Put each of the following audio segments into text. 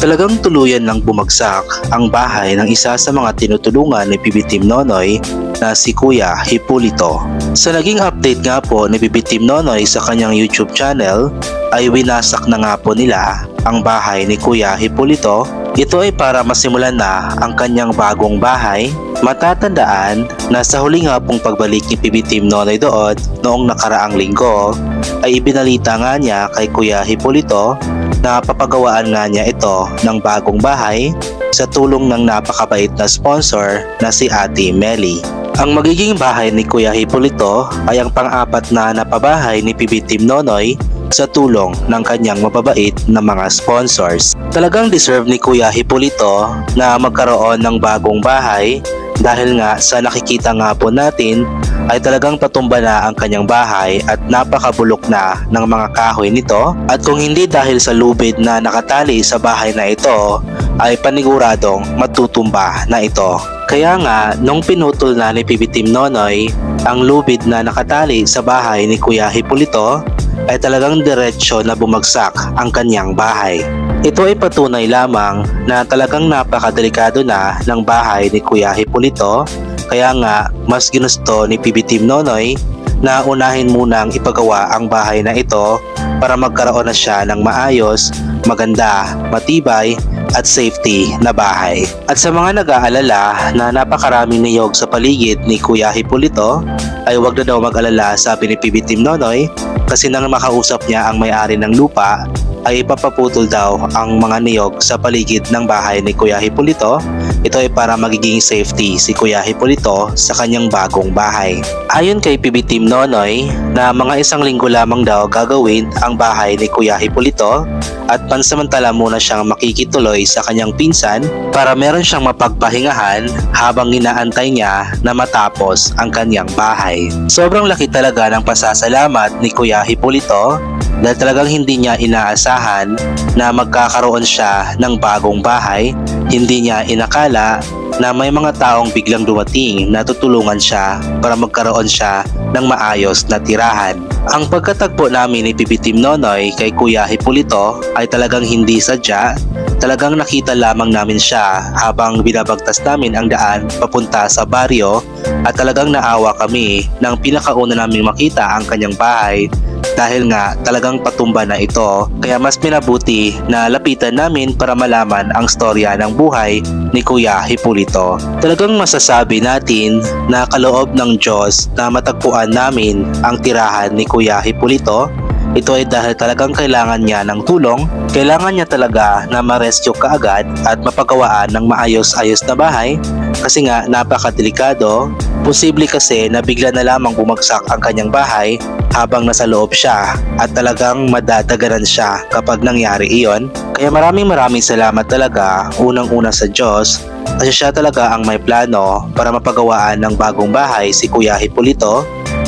Talagang tuluyan ng bumagsak ang bahay ng isa sa mga tinutulungan ni PB Team Nonoy na si Kuya Hipólito. Sa naging update nga po ni PB Team Nonoy sa kanyang YouTube channel ay winasak na nga po nila ang bahay ni Kuya Hipólito. Ito ay para masimulan na ang kanyang bagong bahay. Matatandaan na sa huli nga pong pagbalik ni PB Team Nonoy doon noong nakaraang linggo ay ibinalita nga niya kay Kuya Hipólito na papagawaan nga niya ito ng bagong bahay sa tulong ng napakabait na sponsor na si Ate Melly. Ang magiging bahay ni Kuya Hipólito ay ang pang-apat na napabahay ni PB Team Nonoy sa tulong ng kanyang mababait na mga sponsors. Talagang deserve ni Kuya Hipólito na magkaroon ng bagong bahay dahil nga sa nakikita nga po natin ay talagang patumba na ang kanyang bahay at napakabulok na ng mga kahoy nito, at kung hindi dahil sa lubid na nakatali sa bahay na ito ay paniguradong matutumba na ito. Kaya nga nung pinutol na ni PB Team Nonoy ang lubid na nakatali sa bahay ni Kuya Hipólito ay talagang diretsyo na bumagsak ang kanyang bahay. Ito ay patunay lamang na talagang napakadelikado na ng bahay ni Kuya Hipólito. Kaya nga mas ginusto ni PB Team Nonoy na unahin munang ipagawa ang bahay na ito para magkaroon na siya ng maayos, maganda, matibay at safety na bahay. At sa mga nag-aalala na napakaraming niyog sa paligid ni Kuya Hipólito ay wag na daw mag-alala, sabi ni PB Team Nonoy, kasi nang makausap niya ang may-ari ng lupa ay ipapaputol daw ang mga niyog sa paligid ng bahay ni Kuya Hipólito. Ito ay para magiging safety si Kuya Hipólito sa kanyang bagong bahay. Ayon kay PB Team Nonoy na mga isang linggo lamang daw gagawin ang bahay ni Kuya Hipólito at pansamantala muna siyang makikituloy sa kanyang pinsan para meron siyang mapagpahingahan habang inaantay niya na matapos ang kanyang bahay. Sobrang laki talaga ng pasasalamat ni Kuya Hipólito dahil talagang hindi niya inaasahan na magkakaroon siya ng bagong bahay. Hindi niya inakala na may mga taong biglang dumating na tutulungan siya para magkaroon siya ng maayos na tirahan. Ang pagkatagpo namin ni PB Team Nonoy kay Kuya Hipólito ay talagang hindi sadya. Talagang nakita lamang namin siya habang binabagtas namin ang daan papunta sa baryo at talagang naawa kami nang pinakauna naming makita ang kanyang bahay dahil nga talagang patumba na ito. Kaya mas minabuti na lapitan namin para malaman ang storya ng buhay ni Kuya Hipólito. Talagang masasabi natin na kaloob ng Diyos na matagpuan namin ang tirahan ni Kuya Hipólito. Ito ay dahil talagang kailangan niya ng tulong. Kailangan niya talaga na ma-rescue kaagad at mapagawaan ng maayos-ayos na bahay kasi nga napakadelikado. Posible kasi na bigla na lamang bumagsak ang kanyang bahay habang nasa loob siya at talagang madadaganan siya kapag nangyari iyon. Kaya maraming salamat talaga unang-una sa Diyos kasi siya talaga ang may plano para mapagawaan ng bagong bahay si Kuya Hipólito.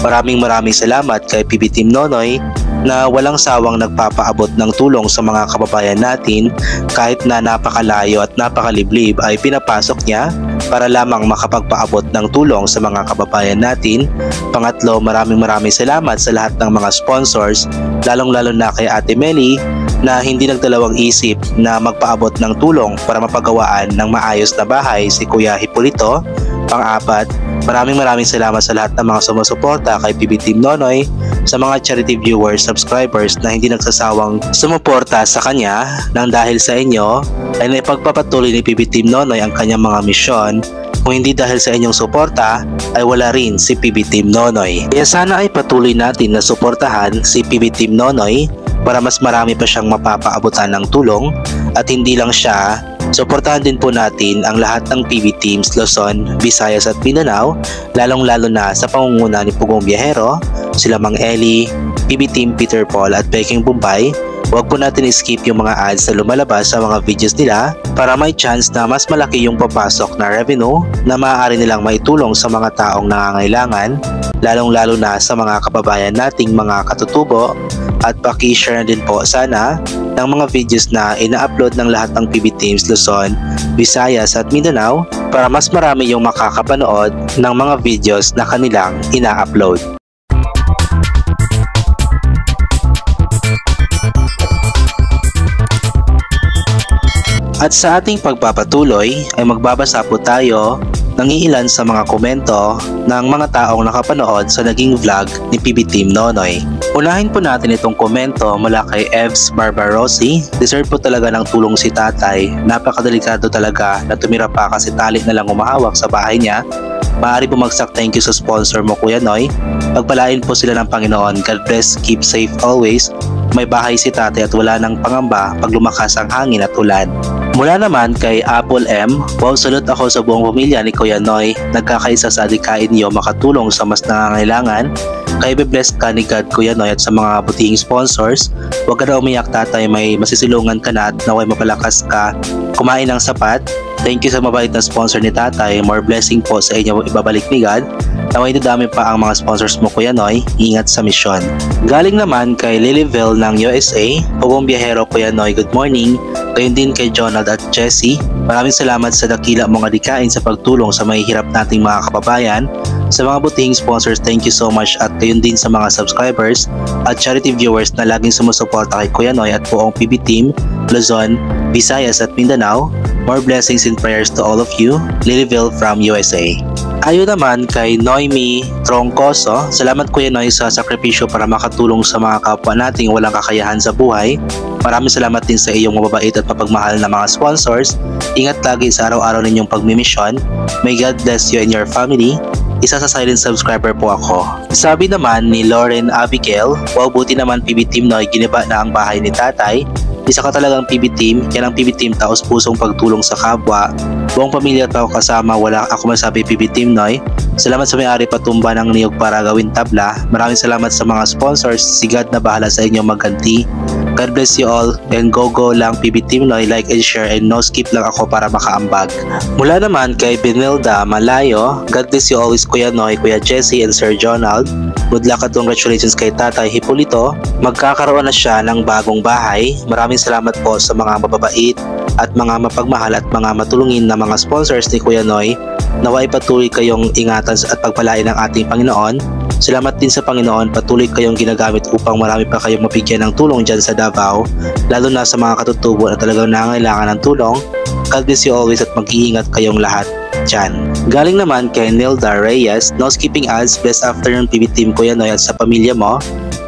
Maraming salamat kay PB Team Nonoy na walang sawang nagpapaabot ng tulong sa mga kababayan natin kahit na napakalayo at napakaliblib ay pinapasok niya para lamang makapagpaabot ng tulong sa mga kababayan natin. Pangatlo, maraming salamat sa lahat ng mga sponsors, lalong-lalo na kay Ate Melly na hindi nagdalawang isip na magpaabot ng tulong para mapagawaan ng maayos na bahay si Kuya Hipólito. Pang-apat, maraming salamat sa lahat ng mga sumusuporta kay PB Team Nonoy, sa mga charity viewers, subscribers na hindi nagsasawang sumuporta sa kanya nang dahil sa inyo ay naipagpapatuloy ni PB Team Nonoy ang kanyang mga misyon. Kung hindi dahil sa inyong suporta ay wala rin si PB Team Nonoy. Kaya sana ay patuloy natin na suportahan si PB Team Nonoy para mas marami pa siyang mapapaabutan ng tulong. At hindi lang siya, suportahan din po natin ang lahat ng PB Teams Luzon, Visayas at Mindanao, lalong-lalo na sa pangunguna ni Pugong Biyahero, sila Mang Eli, PB Team Peter Paul at Peking Bombay. Huwag po natin skip yung mga ads na lumalabas sa mga videos nila para may chance na mas malaki yung papasok na revenue na maaari nilang maitulong sa mga taong nangangailangan, lalong-lalo na sa mga kababayan nating mga katutubo. At paki-share na din po sana ng mga videos na ina-upload ng lahat ng PB Teams Luzon, Visayas at Mindanao para mas marami yung makakapanood ng mga videos na kanilang ina-upload. At sa ating pagpapatuloy ay magbabasa po tayo ng ilan sa mga komento ng mga taong nakapanood sa naging vlog ni PB Team Nonoy. Unahin po natin itong komento mula kay Evs Barbarosi. Deserve po talaga ng tulong si tatay. Napakadelikado talaga na tumira pa kasi tali na lang umahawak sa bahay niya. Maaari bumagsak, thank you sa sponsor mo Kuya Noy. Pagpalain po sila ng Panginoon. God bless, keep safe always. May bahay si tatay at wala nang pangamba pag lumakas ang hangin at ulan. Mula naman kay Apple M, wow, salute ako sa buong pamilya ni Kuya Noy. Nagkakaisa sa adikain niyo makatulong sa mas nangangailangan. Kaya be-blessed ka ni God Kuya Noy at sa mga butihing sponsors. Huwag ka na umiyak tatay, may masisilungan ka na at naway mapalakas ka. Kumain ng sapat. Thank you sa mabait na sponsor ni tatay. More blessing po sa inyo ibabalik ni God. Naway dadami pa ang mga sponsors mo Kuya Noy. Ingat sa misyon. Galing naman kay Lilyville ng USA. Pugong biyahero Kuya Noy, good morning. Gayon din kay Jonald at Jessie. Maraming salamat sa dakila mong adikain sa pagtulong sa mahihirap nating mga kababayan. Sa mga butihing sponsors, thank you so much at gayon din sa mga subscribers at charity viewers na laging sumusuporta kay Kuya Noy at buong PB Team, Luzon, Visayas at Mindanao. More blessings and prayers to all of you. Lilyville from USA. Ayon naman kay Noemi Troncoso, salamat Kuya Noy sa sakripisyo para makatulong sa mga kapwa nating walang kakayahan sa buhay. Maraming salamat din sa iyong mababait at mapagmahal na mga sponsors. Ingat lagi sa araw-araw ninyong pagmimisyon. May God bless you and your family. Isa sa silent subscriber po ako. Sabi naman ni Lauren Abigail, wow, buti naman PB Team Noy, giniba na ang bahay ni tatay. Isa ka talagang PB Team, yan ang PB Team, taos pusong pagtulong sa kapwa. Buong pamilya at ako kasama, wala ako masabi PB Team Noy. Salamat sa may-ari patumba ng niyog para gawin tabla. Maraming salamat sa mga sponsors, si God na bahala sa inyo magganti. God bless you all and go lang PB Team Noy, like and share and no skip lang ako para makaambag. Mula naman kay Benilda Malayo, God bless you always Kuya Noy, Kuya Jessie and Sir Jonald. Good luck at congratulations kay Tatay Hipolito. Magkakaroon na siya ng bagong bahay. Maraming salamat po sa mga mababait at mga mapagmahal at mga matulungin na mga sponsors ni Kuya Noy. Naway patuloy kayong ingatan at pagpalain ng ating Panginoon. Salamat din sa Panginoon, patuloy kayong ginagamit upang marami pa kayong mabigyan ng tulong dyan sa Davao, lalo na sa mga katutubo na talagang nangangailangan ng tulong. God bless you always at mag-iingat kayong lahat dyan. Galing naman kay Nilda Reyes, no skipping ads, blessed afternoon PB Team Kuya Noy at sa pamilya mo.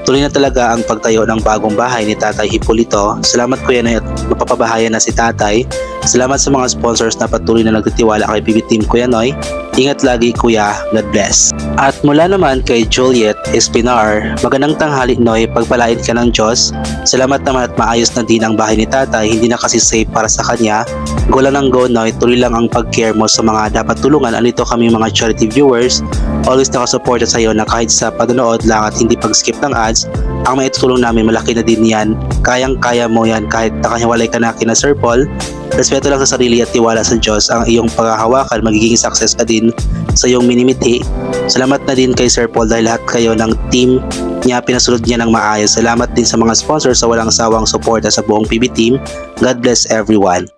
Tuloy na talaga ang pagtayo ng bagong bahay ni Tatay Hipolito. Salamat Kuya Noy at mapapabahayan na si Tatay. Salamat sa mga sponsors na patuloy na nagtitiwala kay PB Team Kuya Noy. Ingat lagi Kuya, God bless. At mula naman kay Juliet Espinar, magandang tanghali Noy, pagpalain ka ng Diyos. Salamat naman at maayos na din ang bahay ni Tatay, hindi na kasi safe para sa kanya. Go lang ng go Noy, tuloy lang ang pag-care mo sa mga dapat tulungan. Andito kami mga charity viewers, always nakasuporta sa iyo na kahit sa panonood lang at hindi pag-skip ng ads, ang maitutulong namin malaki na din yan. Kayang-kaya mo yan kahit nakahiwalay ka na kina Sir Paul. Respeto lang sa sarili at tiwala sa Diyos ang iyong paghahawakan, magiging success ka din sa iyong minimiti. Salamat na din kay Sir Paul dahil lahat kayo ng team niya pinasunod niya ng maayos. Salamat din sa mga sponsors sa walang sawang suporta sa buong PB Team. God bless everyone.